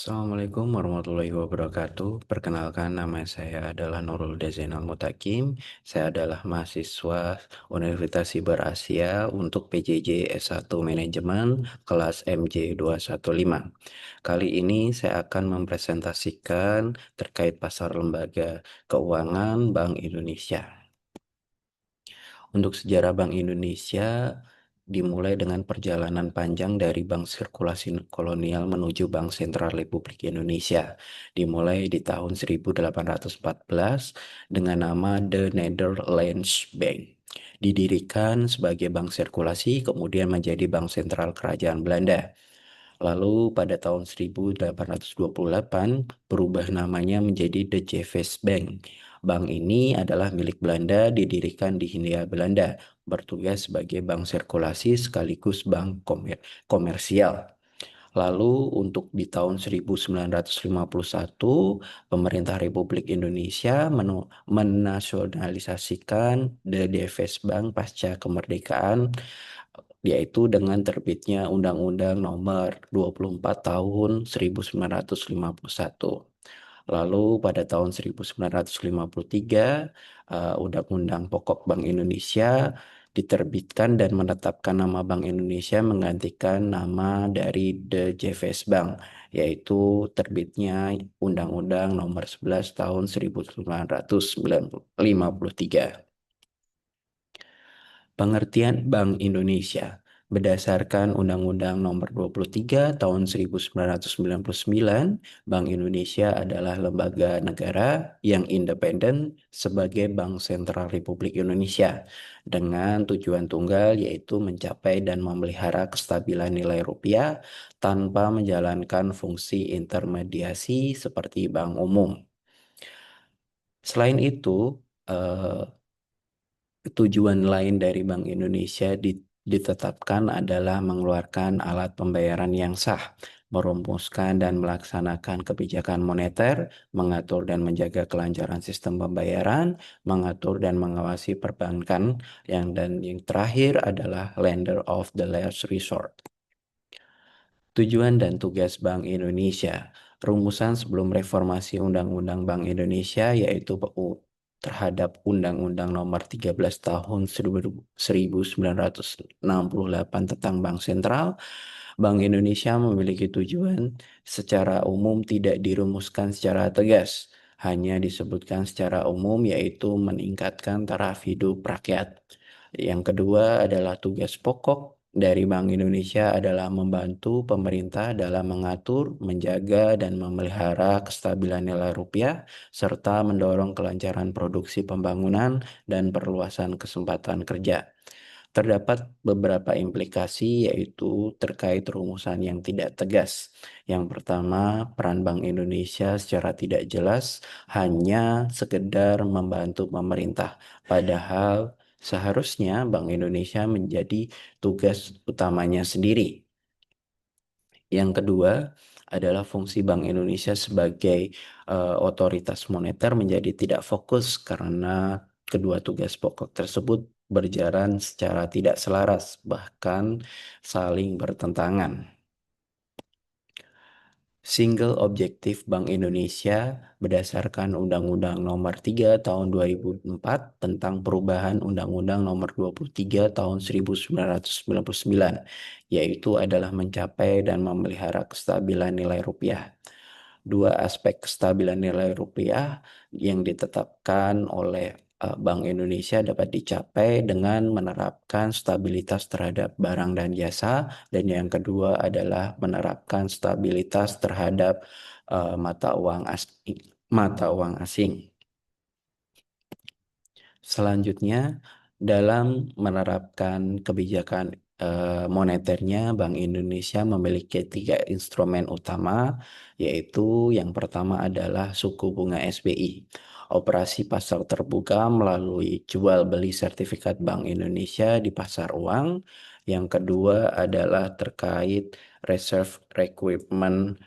Assalamualaikum warahmatullahi wabarakatuh. Perkenalkan, nama saya adalah Nurul Zainal Mutakim. Saya adalah mahasiswa Universitas Siber Asia untuk PJJ S1 Manajemen kelas MJ215. Kali ini saya akan mempresentasikan terkait pasar lembaga keuangan Bank Indonesia. Untuk sejarah Bank Indonesia dimulai dengan perjalanan panjang dari Bank Sirkulasi Kolonial menuju Bank Sentral Republik Indonesia. Dimulai di tahun 1814 dengan nama The Netherlands Bank. Didirikan sebagai bank sirkulasi, kemudian menjadi bank sentral kerajaan Belanda. Lalu pada tahun 1828 berubah namanya menjadi The Jefes Bank. Bank ini adalah milik Belanda, didirikan di Hindia Belanda, bertugas sebagai bank sirkulasi sekaligus bank komersial. Lalu untuk di tahun 1951, pemerintah Republik Indonesia menasionalisasikan The Jefes Bank pasca kemerdekaan, yaitu dengan terbitnya Undang-Undang Nomor 24 Tahun 1951. Lalu pada tahun 1953, Undang-Undang Pokok Bank Indonesia diterbitkan dan menetapkan nama Bank Indonesia menggantikan nama dari The JVS Bank, yaitu terbitnya Undang-Undang Nomor 11 Tahun 1953. Pengertian Bank Indonesia berdasarkan Undang-Undang Nomor 23 Tahun 1999, Bank Indonesia adalah lembaga negara yang independen sebagai Bank Sentral Republik Indonesia dengan tujuan tunggal, yaitu mencapai dan memelihara kestabilan nilai rupiah tanpa menjalankan fungsi intermediasi seperti bank umum. Selain itu, eh, tujuan lain dari Bank Indonesia ditetapkan adalah mengeluarkan alat pembayaran yang sah, merumuskan dan melaksanakan kebijakan moneter, mengatur dan menjaga kelancaran sistem pembayaran, mengatur dan mengawasi perbankan, dan yang terakhir adalah lender of the last resort. Tujuan dan tugas Bank Indonesia. Rumusan sebelum reformasi Undang-Undang Bank Indonesia yaitu terhadap Undang-Undang Nomor 13 Tahun 1968 tentang Bank Sentral. Bank Indonesia memiliki tujuan secara umum tidak dirumuskan secara tegas, hanya disebutkan secara umum, yaitu meningkatkan taraf hidup rakyat. Yang kedua adalah tugas pokok dari Bank Indonesia adalah membantu pemerintah dalam mengatur, menjaga, dan memelihara kestabilan nilai rupiah, serta mendorong kelancaran produksi pembangunan dan perluasan kesempatan kerja. Terdapat beberapa implikasi, yaitu terkait rumusan yang tidak tegas. Yang pertama, peran Bank Indonesia secara tidak jelas hanya sekedar membantu pemerintah, padahal seharusnya Bank Indonesia menjadi tugas utamanya sendiri. Yang kedua adalah fungsi Bank Indonesia sebagai otoritas moneter menjadi tidak fokus karena kedua tugas pokok tersebut berjalan secara tidak selaras, bahkan saling bertentangan. Single Objektif Bank Indonesia berdasarkan Undang-Undang Nomor 3 Tahun 2004 tentang perubahan Undang-Undang Nomor 23 Tahun 1999, yaitu adalah mencapai dan memelihara kestabilan nilai rupiah. Dua aspek kestabilan nilai rupiah yang ditetapkan oleh Bank Indonesia dapat dicapai dengan menerapkan stabilitas terhadap barang dan jasa, dan yang kedua adalah menerapkan stabilitas terhadap mata uang asing. Selanjutnya, dalam menerapkan kebijakan moneternya, Bank Indonesia memiliki tiga instrumen utama, yaitu yang pertama adalah suku bunga SBI, operasi pasar terbuka melalui jual beli sertifikat Bank Indonesia di pasar uang. Yang kedua adalah terkait reserve requirement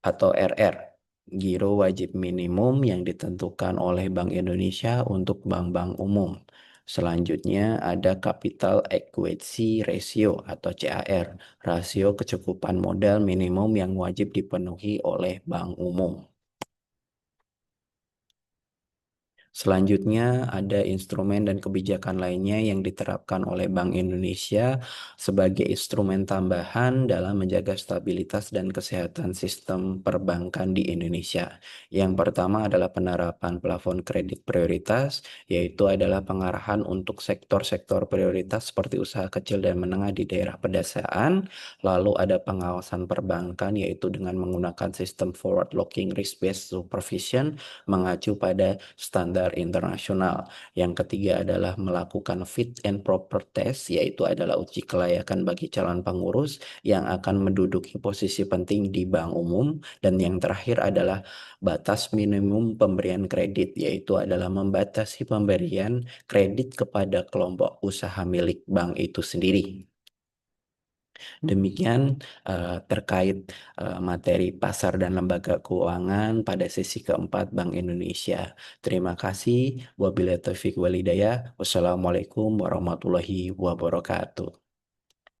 atau RR, giro wajib minimum yang ditentukan oleh Bank Indonesia untuk bank-bank umum. Selanjutnya ada Capital Adequacy Ratio atau CAR, rasio kecukupan modal minimum yang wajib dipenuhi oleh bank umum. Selanjutnya, ada instrumen dan kebijakan lainnya yang diterapkan oleh Bank Indonesia sebagai instrumen tambahan dalam menjaga stabilitas dan kesehatan sistem perbankan di Indonesia. Yang pertama adalah penerapan plafon kredit prioritas, yaitu adalah pengarahan untuk sektor-sektor prioritas seperti usaha kecil dan menengah di daerah pedesaan. Lalu ada pengawasan perbankan, yaitu dengan menggunakan sistem forward-looking risk-based supervision mengacu pada standar internasional. Yang ketiga adalah melakukan fit and proper test, yaitu adalah uji kelayakan bagi calon pengurus yang akan menduduki posisi penting di bank umum. Dan yang terakhir adalah batas minimum pemberian kredit, yaitu adalah membatasi pemberian kredit kepada kelompok usaha milik bank itu sendiri. Demikian terkait materi pasar dan lembaga keuangan pada sesi keempat Bank Indonesia. Terima kasih. Wabillahi taufiq walhidayah. Wassalamualaikum warahmatullahi wabarakatuh.